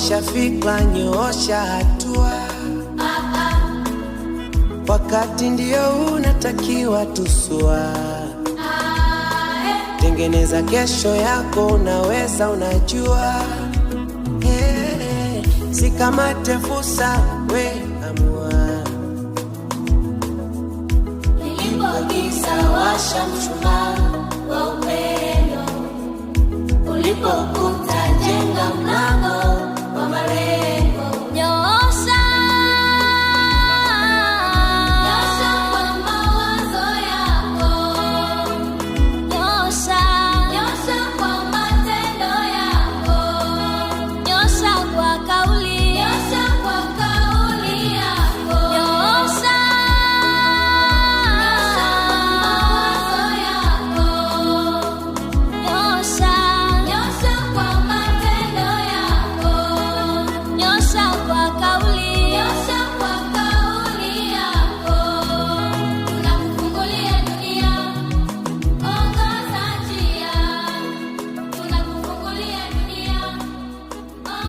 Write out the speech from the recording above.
Nyoosha fikra, nyoosha hatua, wakati ndio unatakiwa tusua. Tengeneza kesho yako, unaweza, unajua. Si kama tefusa, we amua. Nilipogiza washa mshumaa wa upendo, ulipokuta jenga mlango wa malengo. Nyosha, nyosha kwa mawazo yako, nyosha, nyosha kwa matendo yako, nyosha kwa kauli, nyosha kwa kauli yako, nyosha, nyosha kwa mawazo yako, nyosha, nyosha kwa matendo yako, nyosha kwa kauli